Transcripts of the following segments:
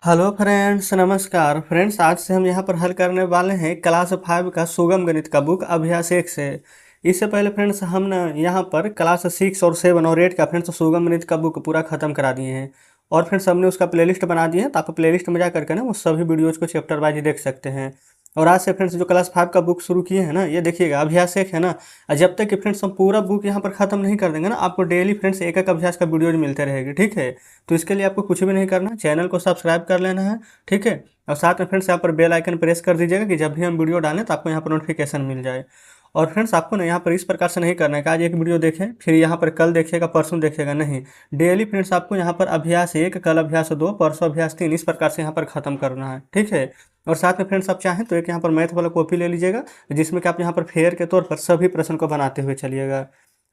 Hello friends, नमस्कार friends. आज से हम यहाँ पर हल करने वाले हैं क्लास 5 का सुगम गणित का बुक अभ्यास 1 से। इससे पहले फ्रेंड्स हम ना यहाँ पर क्लास 6 और 7 और 8 का फ्रेंड्स सुगम गणित का बुक पूरा खत्म करा दिए हैं। और फ्रेंड्स हमने उसका प्लेलिस्ट बना दिया है, तो आप प्लेलिस्ट में जा करके ना वो सभी वीडियोज को चैप्टर वाइज देख सकते हैं। और आज से फ्रेंड्स जो क्लास 5 का बुक शुरू किए हैं ना, ये देखिएगा अभ्यास 1 है ना। और जब तक कि फ्रेंड्स हम पूरा बुक यहाँ पर खत्म नहीं कर देंगे ना, आपको डेली फ्रेंड्स एक एक अभ्यास का वीडियोज मिलते रहेगी, ठीक है। तो इसके लिए आपको कुछ भी नहीं करना, चैनल को सब्सक्राइब कर लेना है, ठीक है। और साथ में फ्रेंड्स यहाँ पर बेल आइकन प्रेस कर दीजिएगा कि जब भी हम वीडियो डालें तो आपको यहाँ पर नोटिफिकेशन मिल जाए। और फ्रेंड्स आपको ना यहाँ पर इस प्रकार से नहीं करना है कि आज एक वीडियो देखें फिर यहाँ पर कल देखिएगा परसों देखिएगा, नहीं। डेली फ्रेंड्स आपको यहाँ पर अभ्यास 1, कल अभ्यास 2, परसों अभ्यास 3, इस प्रकार से यहाँ पर खत्म करना है, ठीक है। और साथ में फ्रेंड्स आप चाहें तो एक यहाँ पर मैथ वाला कॉपी ले लीजिएगा, जिसमें कि आप यहाँ पर फेयर के तौर पर सभी प्रश्न को बनाते हुए चलिएगा।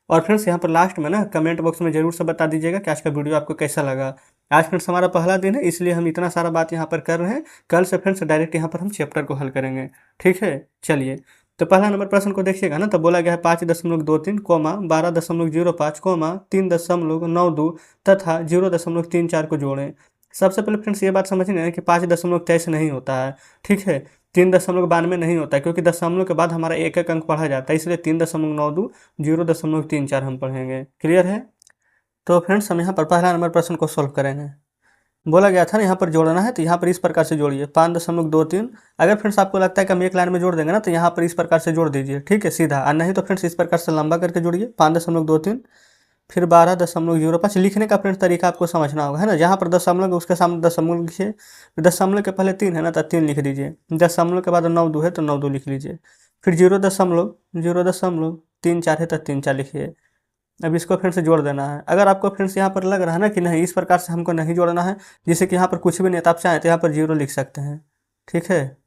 और फ्रेंड्स यहाँ पर लास्ट में ना कमेंट बॉक्स में जरूर से बता दीजिएगा कि आज का वीडियो आपको कैसा लगा। आज फ्रेंड्स हमारा पहला दिन है, इसलिए हम इतना सारा बात यहाँ पर कर रहे हैं। कल से फ्रेंड्स डायरेक्ट यहाँ पर हम चैप्टर को हल करेंगे, ठीक है। चलिए, तो पहला नंबर प्रश्न को देखिएगा ना, तो बोला गया है 5.23 कोमा 12.05 कोमा 3.92 तथा 0.34 को जोड़ें। सबसे पहले फ्रेंड्स ये बात समझ लें कि 5.23 नहीं होता है, ठीक है। 3.92 नहीं होता है, क्योंकि दशमलव के बाद हमारा एक एक अंक पढ़ा जाता है, इसलिए 3.92 0.34 हम पढ़ेंगे। क्लियर है। तो फ्रेंड्स हम यहाँ पर पहला नंबर प्रश्न को सॉल्व करेंगे। बोला गया था ना यहाँ पर जोड़ना है, तो यहाँ पर इस प्रकार से जोड़िए 5.23। अगर फ्रेंड्स आपको लगता है कि हम एक लाइन में जोड़ देंगे ना, तो यहाँ पर इस प्रकार से जोड़ दीजिए, ठीक है, सीधा। और नहीं तो फ्रेंड्स इस प्रकार से लंबा करके जोड़िए 5.23 फिर 12.05। लिखने का फ्रेंड्स तरीका आपको समझना होगा, है ना। जहाँ पर दशमलव है उसके सामने दशमलव लिखिए। दशमलव के पहले 3 है ना, तो 3 लिख दीजिए। दशमलव के बाद 9 2 है तो 9 2 लिख लीजिए। फिर 0.34 है तो 3 4 लिखिए। अब इसको फ्रेंड्स जोड़ देना है। अगर आपको फ्रेंड्स यहाँ पर लग रहा है ना कि नहीं इस प्रकार से हमको नहीं जोड़ना है, जिससे कि यहाँ पर कुछ भी नहीं, तो आप चाहें तो यहाँ पर 0 लिख सकते हैं, ठीक है।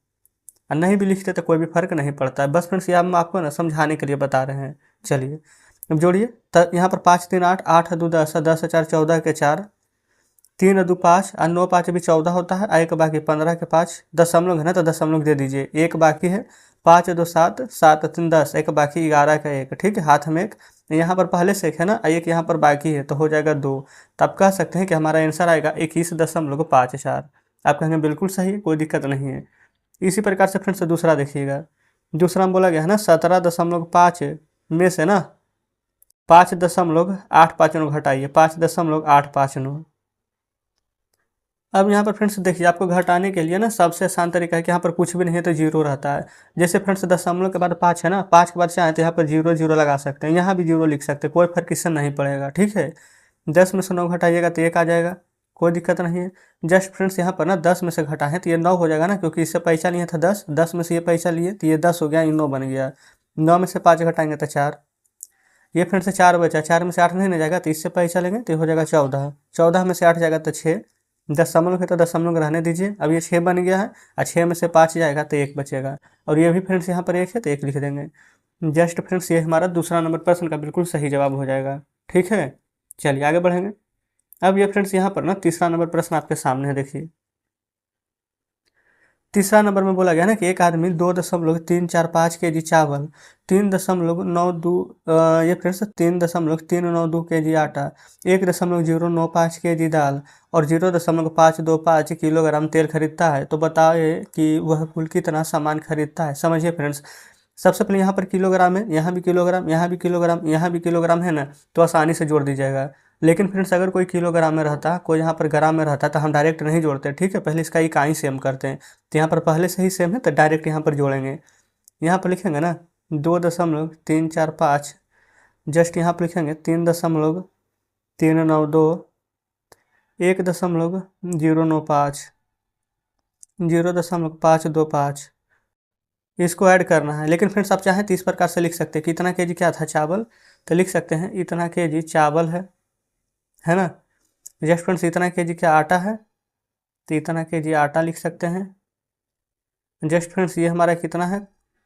और नहीं भी लिखते तो कोई भी फर्क नहीं पड़ता है, बस फ्रेंड्स ये हम आपको ना समझाने के लिए बता रहे हैं। चलिए अब जोड़िए। तो यहाँ पर 5 3 8, 8 2 10, 10 4 14 के 4, 3 2 5 और 9 5 भी 14 होता है। एक बाकी 15 के 5, दशमलव है ना तो दशमलव दे दीजिए। एक बाकी है 5 2 7, 7 3 10, एक बाकी 11 का 1, ठीक है। हाथ में एक यहाँ पर पहले से एक है ना, एक यहाँ पर बाकी है, तो हो जाएगा 2। तो आप कह सकते हैं कि हमारा आंसर आएगा 21.54। आप कहेंगे बिल्कुल सही है, कोई दिक्कत नहीं है। इसी प्रकार से फ्रेंड्स दूसरा देखिएगा। दूसरा में बोला गया है ना 17.5 में से ना 5.85 घटाइए, 5.859। अब यहाँ पर फ्रेंड्स देखिए, आपको घटाने के लिए ना सबसे आसान तरीका है कि यहाँ पर कुछ भी नहीं है तो 0 रहता है। जैसे फ्रेंड्स दशमलव के बाद 5 है ना, 5 के बाद चाहे तो यहाँ पर 0 0 लगा सकते हैं, यहाँ भी 0 लिख सकते हैं, कोई फर्क इससे नहीं पड़ेगा, ठीक है। 10 में से 9 घटाइएगा तो 1 आ जाएगा, कोई दिक्कत नहीं है। जस्ट फ्रेंड्स यहाँ पर ना 10 में से घटाएं तो ये 9 हो जाएगा ना, क्योंकि इससे पैसा लिया था 10, 10 में से ये पैसा लिए तो ये 10 हो गया, ये 9 बन गया। 9 में से 5 घटाएंगे तो 4, ये फ्रेंड्स 4 बचा, 4 में से 8 नहीं ना जाएगा तो इससे पैसा लेंगे तो ये हो जाएगा 14, 14 में से 8 जाएगा तो 6। दशमलव है तो दशमलव रहने दीजिए। अब ये 6 बन गया है, और 6 में से 5 जाएगा तो 1 बचेगा। और ये भी फ्रेंड्स यहाँ पर 1 है तो 1 लिख देंगे। जस्ट फ्रेंड्स ये हमारा दूसरा नंबर प्रश्न का बिल्कुल सही जवाब हो जाएगा, ठीक है। चलिए आगे बढ़ेंगे। अब ये फ्रेंड्स यहाँ पर ना तीसरा नंबर प्रश्न आपके सामने है, देखिए। तीसरा नंबर में बोला गया ना कि एक आदमी 2.345 kg चावल, 3.92 ये फ्रेंड्स 3.392 kg आटा, 1.095 kg दाल और 0.525 किलोग्राम तेल खरीदता है, तो बताए कि वह कुल कितना सामान खरीदता है। समझिए फ्रेंड्स, सबसे पहले यहाँ पर किलोग्राम है, यहाँ भी किलोग्राम, यहाँ भी किलोग्राम, यहाँ भी किलोग्राम है ना, तो आसानी से जोड़ दीजिएगा। लेकिन फ्रेंड्स अगर कोई किलोग्राम में रहता, कोई यहाँ पर ग्राम में रहता, तो हम डायरेक्ट नहीं जोड़ते, ठीक है। पहले इसका इकाई सेम करते हैं। तो यहाँ पर पहले से ही सेम है तो डायरेक्ट यहाँ पर जोड़ेंगे। यहाँ पर लिखेंगे ना 2.345, जस्ट यहाँ पर लिखेंगे 3.392, 1.095, 0.525, इसको ऐड करना है। लेकिन फ्रेंड्स आप चाहें तो इस प्रकार से लिख सकते हैं कि इतना केजी क्या था चावल, तो लिख सकते हैं इतना केजी चावल है ना। जस्ट फ्रेंड्स इतना केजी क्या आटा है, तो इतना केजी आटा लिख सकते हैं। जस्ट फ्रेंड्स ये हमारा कितना है,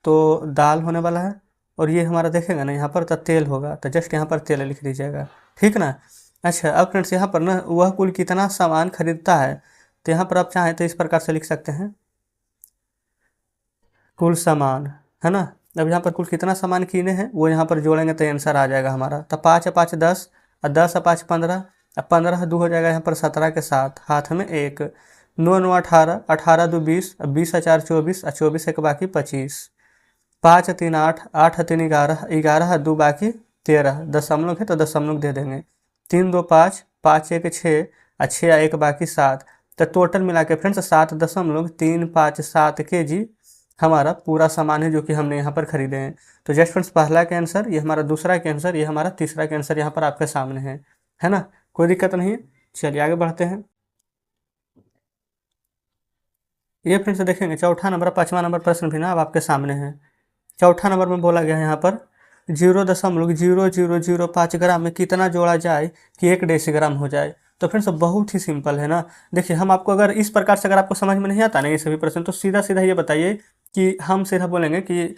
तो दाल होने वाला है। और ये हमारा देखेगा ना यहाँ पर तो तेल होगा, तो जस्ट यहाँ पर तेल लिख दीजिएगा, ठीक ना। अच्छा अब फ्रेंड्स यहाँ पर ना वह कुल कितना सामान खरीदता है, तो यहाँ पर आप चाहें तो इस प्रकार से लिख सकते हैं कुल सामान, है ना। अब यहाँ पर कुल कितना सामान किने हैं वो यहाँ पर जोड़ेंगे तो आंसर आ जाएगा हमारा। तो 5 5 10 और 10 5 15, अब 15 2 हो जाएगा यहाँ पर 17 के साथ, हाथ में 1, 9 9 18, 18 2 20, 20 4 24, 24 1 बाकी 25, 5 3 8, 8 3 11, 11 2 बाकी 13, दशमलव है तो दशमलव दे देंगे, 3 2 5, 5 1 6, 6 1 बाकी 7, तो टोटल मिला के फ्रेंड्स 7.357 kg हमारा पूरा सामान है जो कि हमने यहाँ पर खरीदे हैं। तो जस्ट फ्रेंड्स पहला के आंसर, ये हमारा दूसरा के आंसर, ये हमारा तीसरा के आंसर यहाँ पर आपके सामने है ना, कोई दिक्कत नहीं है। चलिए आगे बढ़ते हैं। ये फ्रेंड्स देखेंगे चौथा नंबर, 5वां नंबर प्रश्न भी ना अब आपके सामने है। चौथा नंबर में बोला गया है यहाँ पर 0.0005 ग्राम में कितना जोड़ा जाए कि 1 डेसीग्राम हो जाए। तो फ्रेंड्स बहुत ही सिंपल है ना। देखिए हम आपको अगर इस प्रकार से अगर आपको समझ में नहीं आता ना ये सभी प्रश्न, तो सीधा सीधा ये बताइए कि हम सीधा बोलेंगे कि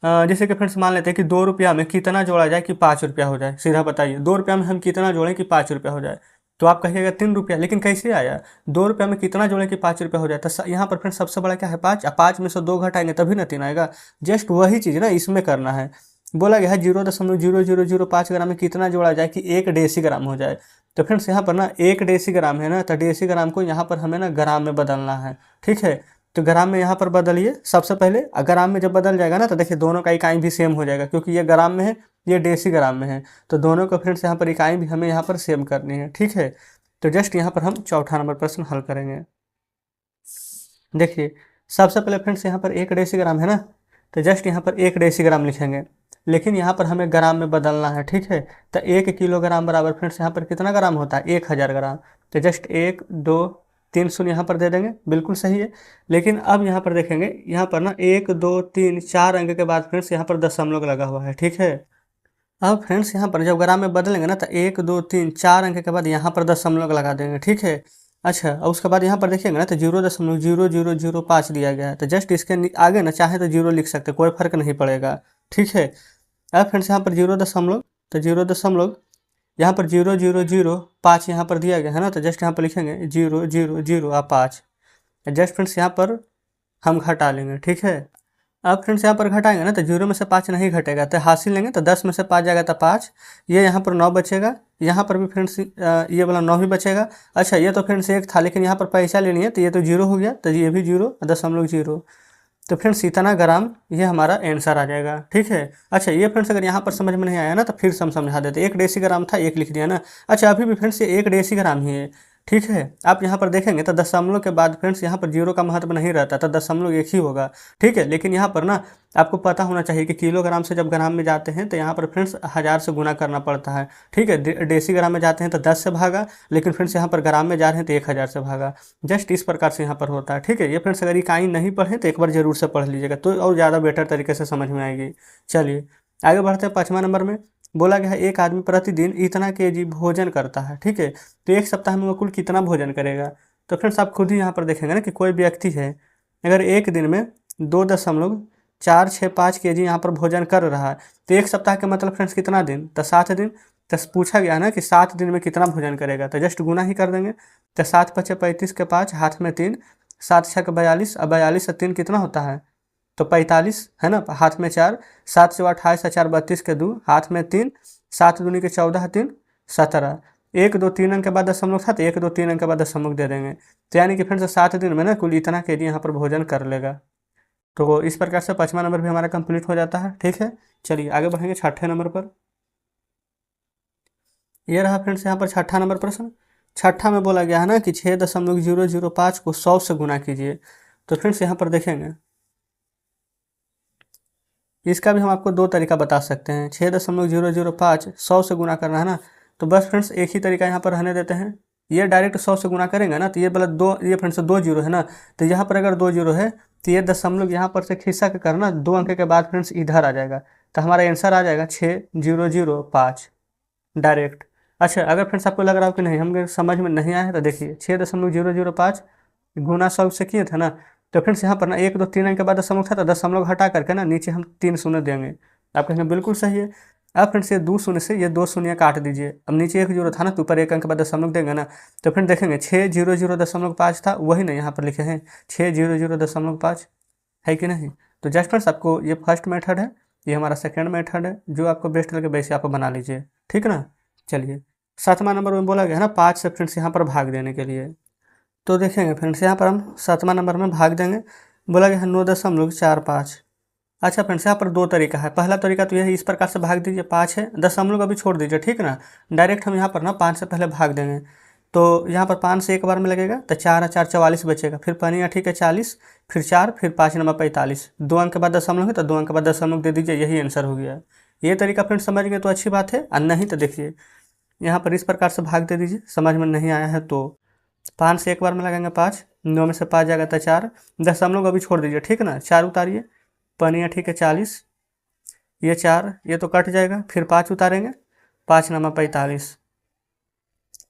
जैसे कि फ्रेंड्स मान लेते हैं कि 2 रुपया में कितना जोड़ा जाए कि 5 रुपया हो जाए। सीधा बताइए 2 रुपया में हम कितना जोड़ें कि 5 रुपया हो जाए। तो आप कहिएगा 3 रुपया, लेकिन कैसे आया 2 रुपया में कितना जोड़ें कि 5 रुपया हो जाए। तो यहाँ पर फ्रेंड्स सबसे बड़ा क्या है 5, 5 में से 2 घटाएंगे तभी ना 3 आएगा। जस्ट वही चीज़ ना इसमें करना है। बोला गया है 0.0005 ग्राम में कितना जोड़ा जाए कि 1 डेसीग्राम हो जाए। तो फ्रेंड्स यहाँ पर ना 1 डेसीग्राम है ना, तो डेसीग्राम को यहाँ पर हमें ना ग्राम में बदलना है। ठीक है, तो ग्राम में यहाँ पर बदलिए सबसे पहले। ग्राम में जब बदल जाएगा ना तो देखिए दोनों का इकाई भी सेम हो जाएगा, क्योंकि ये ग्राम में है ये डेसीग्राम में है, तो दोनों को फ्रेंड्स यहाँ पर इकाई भी हमें यहाँ पर सेम करनी है। ठीक है, तो जस्ट यहाँ पर हम चौथा नंबर प्रश्न हल करेंगे। देखिए सबसे पहले फ्रेंड्स यहाँ पर 1 डेसीग्राम है ना, तो जस्ट यहाँ पर 1 डेसीग्राम लिखेंगे, लेकिन यहाँ पर हमें ग्राम में बदलना है। ठीक है, तो 1 किलोग्राम बराबर फ्रेंड्स यहाँ पर कितना ग्राम होता है 1000 ग्राम। तो जस्ट 1 2 3 शून्य यहाँ पर दे देंगे, बिल्कुल सही है। लेकिन अब यहाँ पर देखेंगे यहाँ पर ना 1 2 3 4 अंक के बाद फ्रेंड्स यहाँ पर दशमलव लगा हुआ है। ठीक है, अब फ्रेंड्स यहाँ पर जब ग्राम में बदलेंगे ना तो 1 2 3 4 अंक के बाद यहाँ पर दशमलव लगा देंगे। ठीक है, अच्छा और उसके बाद यहाँ पर देखिएगा ना तो 0.0005 दिया गया है, तो जस्ट इसके आगे ना चाहे तो 0 लिख सकते, कोई फर्क नहीं पड़ेगा। ठीक है, अब फ्रेंड्स यहाँ पर 0 दशमलव, तो 0 दशमलव यहाँ पर 0.005 यहाँ पर दिया गया है ना, तो जस्ट यहाँ पर लिखेंगे 0.005। जस्ट फ्रेंड्स यहाँ पर हम घटा लेंगे। ठीक है, अब फ्रेंड्स यहाँ पर घटाएंगे ना तो 0 में से 5 नहीं घटेगा, तो हासिल लेंगे तो 10 में से 5 जाएगा तो 5, ये यहाँ पर 9 बचेगा, यहाँ पर भी फ्रेंड्स ये वाला 9 ही बचेगा। अच्छा ये तो फ्रेंड्स 1 था, लेकिन यहाँ पर पैसा लेनी है तो ये तो 0 हो गया, तो ये भी 0.0। तो फ्रेंड्स इतना ग्राम ये हमारा आंसर आ जाएगा। ठीक है, अच्छा ये फ्रेंड्स अगर यहाँ पर समझ में नहीं आया ना तो फिर से हम समझा देते। 1 डेसीग्राम था 1 लिख दिया ना। अच्छा अभी भी फ्रेंड्स ये 1 डेसीग्राम ही है। ठीक है, आप यहाँ पर देखेंगे तो दशमलव के बाद फ्रेंड्स यहाँ पर 0 का महत्व नहीं रहता, तो दशमलव 1 ही होगा। ठीक है, लेकिन यहाँ पर ना आपको पता होना चाहिए कि किलोग्राम से जब ग्राम में जाते हैं तो यहाँ पर फ्रेंड्स 1000 से गुना करना पड़ता है। ठीक है, डेसीग्राम में जाते हैं तो 10 से भागा, लेकिन फ्रेंड्स यहाँ पर ग्राम में जा रहे हैं तो 1000 से भागा। जस्ट इस प्रकार से यहाँ पर होता है। ठीक है, ये फ्रेंड्स अगर इकाई नहीं पढ़े तो एक बार जरूर से पढ़ लीजिएगा, तो और ज़्यादा बेटर तरीके से समझ में आएगी। चलिए आगे बढ़ते हैं। 5वां नंबर में बोला गया है एक आदमी प्रतिदिन इतना केजी भोजन करता है। ठीक है, तो एक सप्ताह में वो कुल कितना भोजन करेगा। तो फ्रेंड्स आप खुद ही यहाँ पर देखेंगे ना कि कोई व्यक्ति है अगर एक दिन में 2.465 kg यहाँ पर भोजन कर रहा है, तो एक सप्ताह के मतलब फ्रेंड्स कितना दिन, तो 7 दिन। तो पूछा गया ना कि 7 दिन में कितना भोजन करेगा, तो जस्ट गुना ही कर देंगे। तो 7 × 5 = 35 के 5 हाथ में 3, 7 × 6 = 42, अब 42 से 3 कितना होता है तो 45 है ना, हाथ में 4, 7 से 28 से 4 32 के 2 हाथ में 3, 7 दूनी के 14 3 17, 1 2 3 अंक के बाद दशमलव था तो 1 2 3 अंक के बाद दशमलव दे देंगे। तो यानी कि फ्रेंड्स 7 दिन में ना कुल इतना केजी यहाँ पर भोजन कर लेगा। तो इस प्रकार से 5वां नंबर भी हमारा कंप्लीट हो जाता है। ठीक है, चलिए आगे बढ़ेंगे 6ठे नंबर पर। यह रहा फ्रेंड्स यहाँ पर 6ठा नंबर प्रश्न। 6ठा में बोला गया है ना कि 6.005 को 100 से गुना कीजिए। तो फ्रेंड्स यहाँ पर देखेंगे इसका भी हम आपको 2 तरीका बता सकते हैं। 6.005 100 से गुना करना है ना, तो बस फ्रेंड्स एक ही तरीका यहाँ पर रहने देते हैं। ये डायरेक्ट 100 से गुना करेंगे ना तो ये वाला 2, ये फ्रेंड्स 2 जीरो है ना, तो यहाँ पर अगर 2 जीरो है तो ये दशमलव यहाँ पर से खिसक कर ना 2 अंक के बाद फ्रेंड्स इधर आ जाएगा, तो हमारा आंसर आ जाएगा 6005 डायरेक्ट। अच्छा अगर फ्रेंड्स आपको लग रहा हो कि नहीं हम समझ में नहीं आया है, तो देखिए 6.005 गुना 100 से किए थे ना, तो फ्रेंड्स यहाँ पर ना 1 2 3 अंक के बाद दशमलव था, तो दशमलव हटा करके ना नीचे हम 3 शून्य देंगे। आप कहेंगे बिल्कुल सही है। अब फ्रेंड्स ये 2 शून्य से ये 2 शून्य काट दीजिए। अब नीचे 1 जीरो था ना तो ऊपर 1 अंक के बाद दशमलव देंगे ना, तो फ्रेंड देखेंगे 600.5 था, वही ना यहाँ पर लिखे हैं 600.5 है कि नहीं। तो जस्ट फ्रेंड्स आपको ये फर्स्ट मेथड है, ये हमारा सेकेंड मेथड है, जो आपको बेस्ट लगे वैसे आप बना लीजिए। ठीक है ना। चलिए 7वां नंबर में बोला गया है ना 5 से फ्रेंड्स यहाँ पर भाग देने के लिए। तो देखेंगे फ्रेंड्स यहाँ पर हम 7वां नंबर में भाग देंगे। बोला गया है 9.45। अच्छा फ्रेंड्स यहाँ पर दो तरीका है। पहला तरीका तो यही, इस प्रकार से भाग दीजिए, 5 है, दशमलव अभी छोड़ दीजिए, ठीक ना। डायरेक्ट हम यहाँ पर ना 5 से पहले भाग देंगे। तो यहाँ पर 5 से एक बार में लगेगा तो 4 और 4 44 बचेगा, फिर पानी या ठीक है 40, फिर 4, फिर 5 नंबर 45। 2 अंक के बाद दशमलव है तो 2 अंक के बाद दशमलव दे दीजिए, यही आंसर हो गया। ये तरीका फ्रेंड्स समझ गए तो अच्छी बात है, और नहीं तो देखिए यहाँ पर इस प्रकार से भाग दे दीजिए। समझ में नहीं आया है तो 5 से एक बार में लगाएंगे 5, 9 में से 5 जाएगा तो 4, दशमलव अभी छोड़ दीजिए, ठीक ना। 4 उतारिए, पनिया ठीक है 40, ये 4, ये तो कट जाएगा, फिर 5 उतारेंगे, 5 नंबर 45,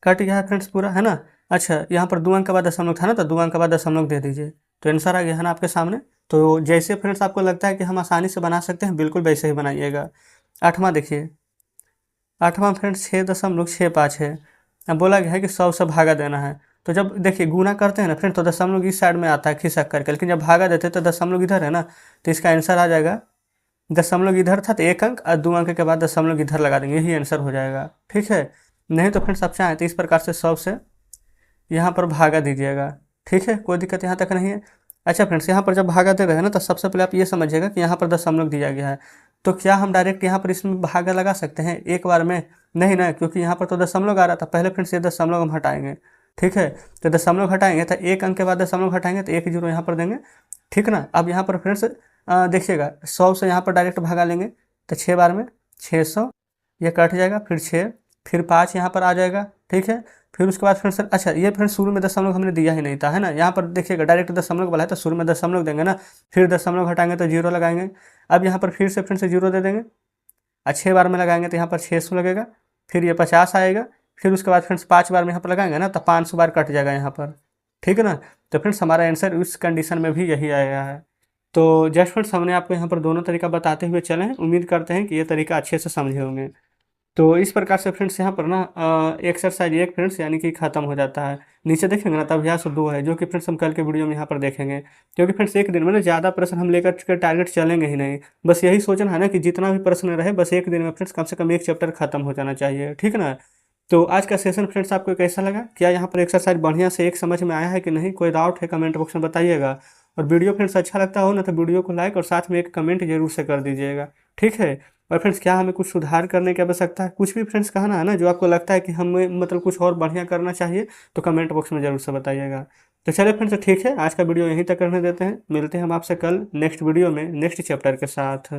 कट गया है फ्रेंड्स पूरा, है ना। अच्छा यहाँ पर 2 अंक के बाद दशमलव था ना, तो 2 अंक के बाद दशमलव दे दीजिए, तो आंसर आ गया है ना आपके सामने। तो जैसे फ्रेंड्स आपको लगता है कि हम आसानी से बना सकते हैं, बिल्कुल वैसे ही बनाइएगा। 8वां देखिए, 8वां फ्रेंड्स 6.65 है। अब बोला गया है कि 100 से भागा देना है। तो जब देखिए गुना करते हैं ना फ्रेंड, तो दशमलव इस साइड में आता है खिसक करके, लेकिन जब भागा देते हैं तो दशमलव इधर है ना, तो इसका आंसर आ जाएगा, दशमलव इधर था तो 1 अंक और 2 अंक के बाद दशमलव इधर लगा देंगे, यही आंसर हो जाएगा, ठीक है। नहीं तो फ्रेंड्स आप चाहें तो इस प्रकार से 100 से यहाँ पर भागा दीजिएगा, ठीक है, कोई दिक्कत यहाँ तक नहीं है। अच्छा फ्रेंड्स यहाँ पर जब भागा दे रहे हैं ना, तो सबसे पहले आप ये समझिएगा कि यहाँ पर दशमलव दिया गया है, तो क्या हम डायरेक्ट यहाँ पर इसमें भागा लगा सकते हैं एक बार में? नहीं ना, क्योंकि यहाँ पर तो दशमलव आ रहा था। पहले फ्रेंड्स ये दशमलव हम हटाएंगे, ठीक है। तो दशमलव हटाएंगे तो 1 अंक के बाद दशमलव हटाएंगे तो 1 जीरो यहाँ पर देंगे, ठीक ना। अब यहाँ पर फ्रेंड्स देखिएगा 100 से यहाँ पर डायरेक्ट भागा लेंगे तो 6 बार में 600, ये कट जाएगा, फिर 6, फिर 5 यहाँ पर आ जाएगा, ठीक है। फिर उसके बाद फ्रेंड्स, अच्छा ये फ्रेंड्स शुरू में दशमलव हमने दिया ही नहीं था, है ना। यहाँ पर देखिएगा डायरेक्ट दशमलव वाला है तो शुरू में दशमलव देंगे ना, फिर दशमलव हटाएंगे तो जीरो लगाएंगे। अब यहाँ पर फिर से फ्रेंड्स जीरो दे देंगे, 6 बार में लगाएंगे तो यहाँ पर 600 लगेगा, फिर ये 50 आएगा, फिर उसके बाद फ्रेंड्स 5 बार में यहाँ पर लगाएंगे ना तो 500 बार कट जाएगा यहाँ पर, ठीक है ना। तो फ्रेंड्स हमारा आंसर उस कंडीशन में भी यही आया है। तो जस्ट फ्रेंड्स हमने आपको यहाँ पर दोनों तरीका बताते हुए चले हैं, उम्मीद करते हैं कि ये तरीका अच्छे से समझे होंगे। तो इस प्रकार से फ्रेंड्स यहाँ पर ना एक्सरसाइज 1 फ्रेंड्स यानी कि खत्म हो जाता है। नीचे देखेंगे ना तो अभ्यास 2 है, जो कि फ्रेंड्स हम कल के वीडियो में यहाँ पर देखेंगे, क्योंकि फ्रेंड्स एक दिन में ना ज़्यादा प्रश्न हम लेकर के टारगेट चलेंगे ही नहीं। बस यही सोचना है ना कि जितना भी प्रश्न रहे बस एक दिन में फ्रेंड्स कम से कम एक चैप्टर खत्म हो जाना चाहिए, ठीक ना। तो आज का सेशन फ्रेंड्स आपको कैसा लगा? क्या यहाँ पर एक्सरसाइज बढ़िया से एक समझ में आया है कि नहीं? कोई डाउट है कमेंट बॉक्स में बताइएगा। और वीडियो फ्रेंड्स अच्छा लगता हो ना तो वीडियो को लाइक और साथ में एक कमेंट जरूर से कर दीजिएगा, ठीक है। और फ्रेंड्स क्या हमें कुछ सुधार करने की आवश्यकता है? कुछ भी फ्रेंड्स कहना है ना जो आपको लगता है कि हमें मतलब कुछ और बढ़िया करना चाहिए, तो कमेंट बॉक्स में ज़रूर से बताइएगा। तो चलिए फ्रेंड्स ठीक है, आज का वीडियो यहीं तक करने देते हैं। मिलते हैं हम आपसे कल नेक्स्ट वीडियो में नेक्स्ट चैप्टर के साथ।